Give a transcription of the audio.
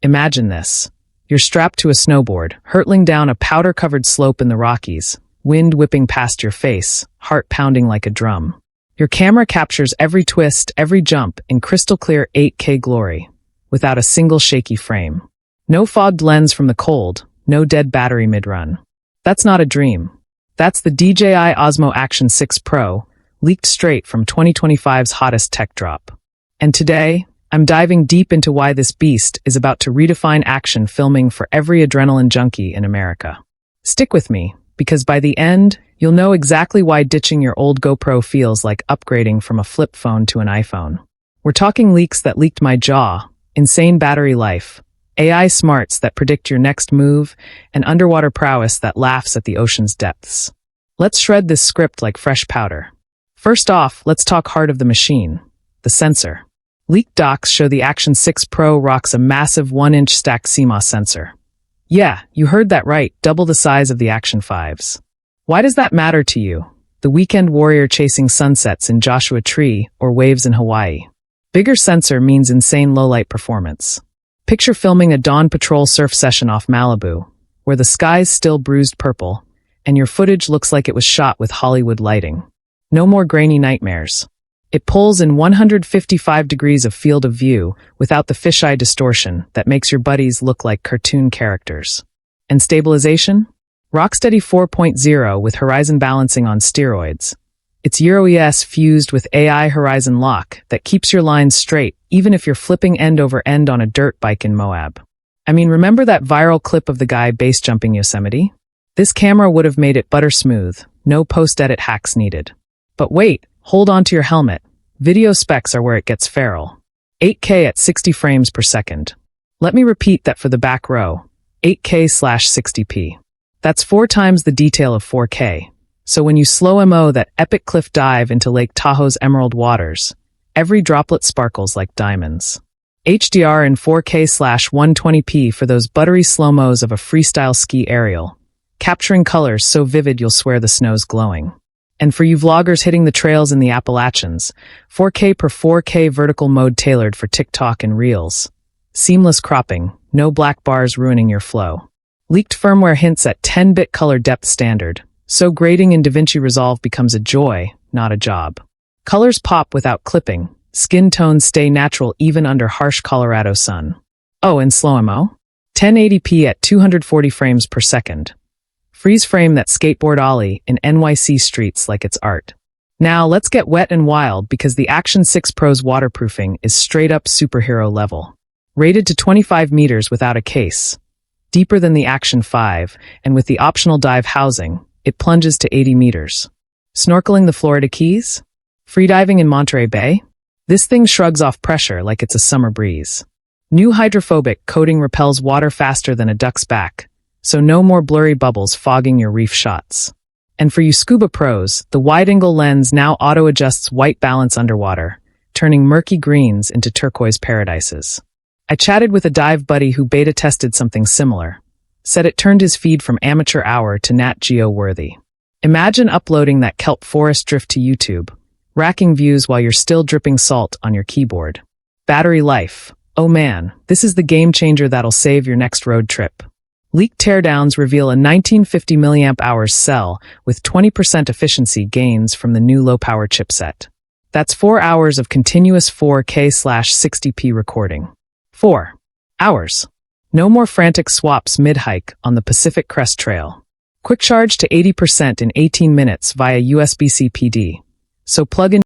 Imagine this. You're strapped to a snowboard, hurtling down a powder-covered slope in the Rockies, wind whipping past your face, heart pounding like a drum. Your camera captures every twist, every jump in crystal-clear 8K glory, without a single shaky frame. No fogged lens from the cold, no dead battery mid-run. That's not a dream. That's the DJI Osmo Action 6 Pro, leaked straight from 2025's hottest tech drop. And today, I'm diving deep into why this beast is about to redefine action filming for every adrenaline junkie in America. Stick with me, because by the end, you'll know exactly why ditching your old GoPro feels like upgrading from a flip phone to an iPhone. We're talking leaks that leaked my jaw, insane battery life, AI smarts that predict your next move, and underwater prowess that laughs at the ocean's depths. Let's shred this script like fresh powder. First off, let's talk heart of the machine, the sensor. Leaked docs show the Action 6 Pro rocks a massive 1-inch stacked CMOS sensor. Yeah, you heard that right, double the size of the Action 5s. Why does that matter to you? The weekend warrior chasing sunsets in Joshua Tree or waves in Hawaii. Bigger sensor means insane low-light performance. Picture filming a dawn patrol surf session off Malibu, where the sky's still bruised purple, and your footage looks like it was shot with Hollywood lighting. No more grainy nightmares. It pulls in 155 degrees of field of view without the fisheye distortion that makes your buddies look like cartoon characters. And stabilization? RockSteady 4.0 with horizon balancing on steroids. It's Euro-ES fused with AI horizon lock that keeps your lines straight even if you're flipping end over end on a dirt bike in Moab. I mean, remember that viral clip of the guy base jumping Yosemite? This camera would have made it butter smooth, no post-edit hacks needed. But wait, hold on to your helmet. Video specs are where it gets feral. 8K at 60 frames per second. Let me repeat that for the back row. 8K/60p. That's 4 times the detail of 4K. So when you slow-mo that epic cliff dive into Lake Tahoe's emerald waters, every droplet sparkles like diamonds. HDR in 4K/120p for those buttery slow-mos of a freestyle ski aerial, capturing colors so vivid you'll swear the snow's glowing. And for you vloggers hitting the trails in the Appalachians, 4K per 4K vertical mode tailored for TikTok and Reels. Seamless cropping, no black bars ruining your flow. Leaked firmware hints at 10-bit color depth standard, so grading in DaVinci Resolve becomes a joy, not a job. Colors pop without clipping, skin tones stay natural even under harsh Colorado sun. Oh, and slow-mo? 1080p at 240 frames per second. Freeze frame that skateboard ollie in NYC streets like it's art. Now let's get wet and wild because the Action 6 Pro's waterproofing is straight up superhero level. Rated to 25 meters without a case. Deeper than the Action 5, and with the optional dive housing, it plunges to 80 meters. Snorkeling the Florida Keys? Freediving in Monterey Bay? This thing shrugs off pressure like it's a summer breeze. New hydrophobic coating repels water faster than a duck's back, so no more blurry bubbles fogging your reef shots. And for you scuba pros, the wide-angle lens now auto-adjusts white balance underwater, turning murky greens into turquoise paradises. I chatted with a dive buddy who beta tested something similar. Said it turned his feed from amateur hour to Nat Geo worthy. Imagine uploading that kelp forest drift to YouTube, racking views while you're still dripping salt on your keyboard. Battery life. Oh man, this is the game changer that'll save your next road trip. Leaked teardowns reveal a 1950 mAh cell with 20% efficiency gains from the new low-power chipset. That's 4 hours of continuous 4K/60p recording. 4 hours. No more frantic swaps mid-hike on the Pacific Crest Trail. Quick charge to 80% in 18 minutes via USB-C PD. So plug in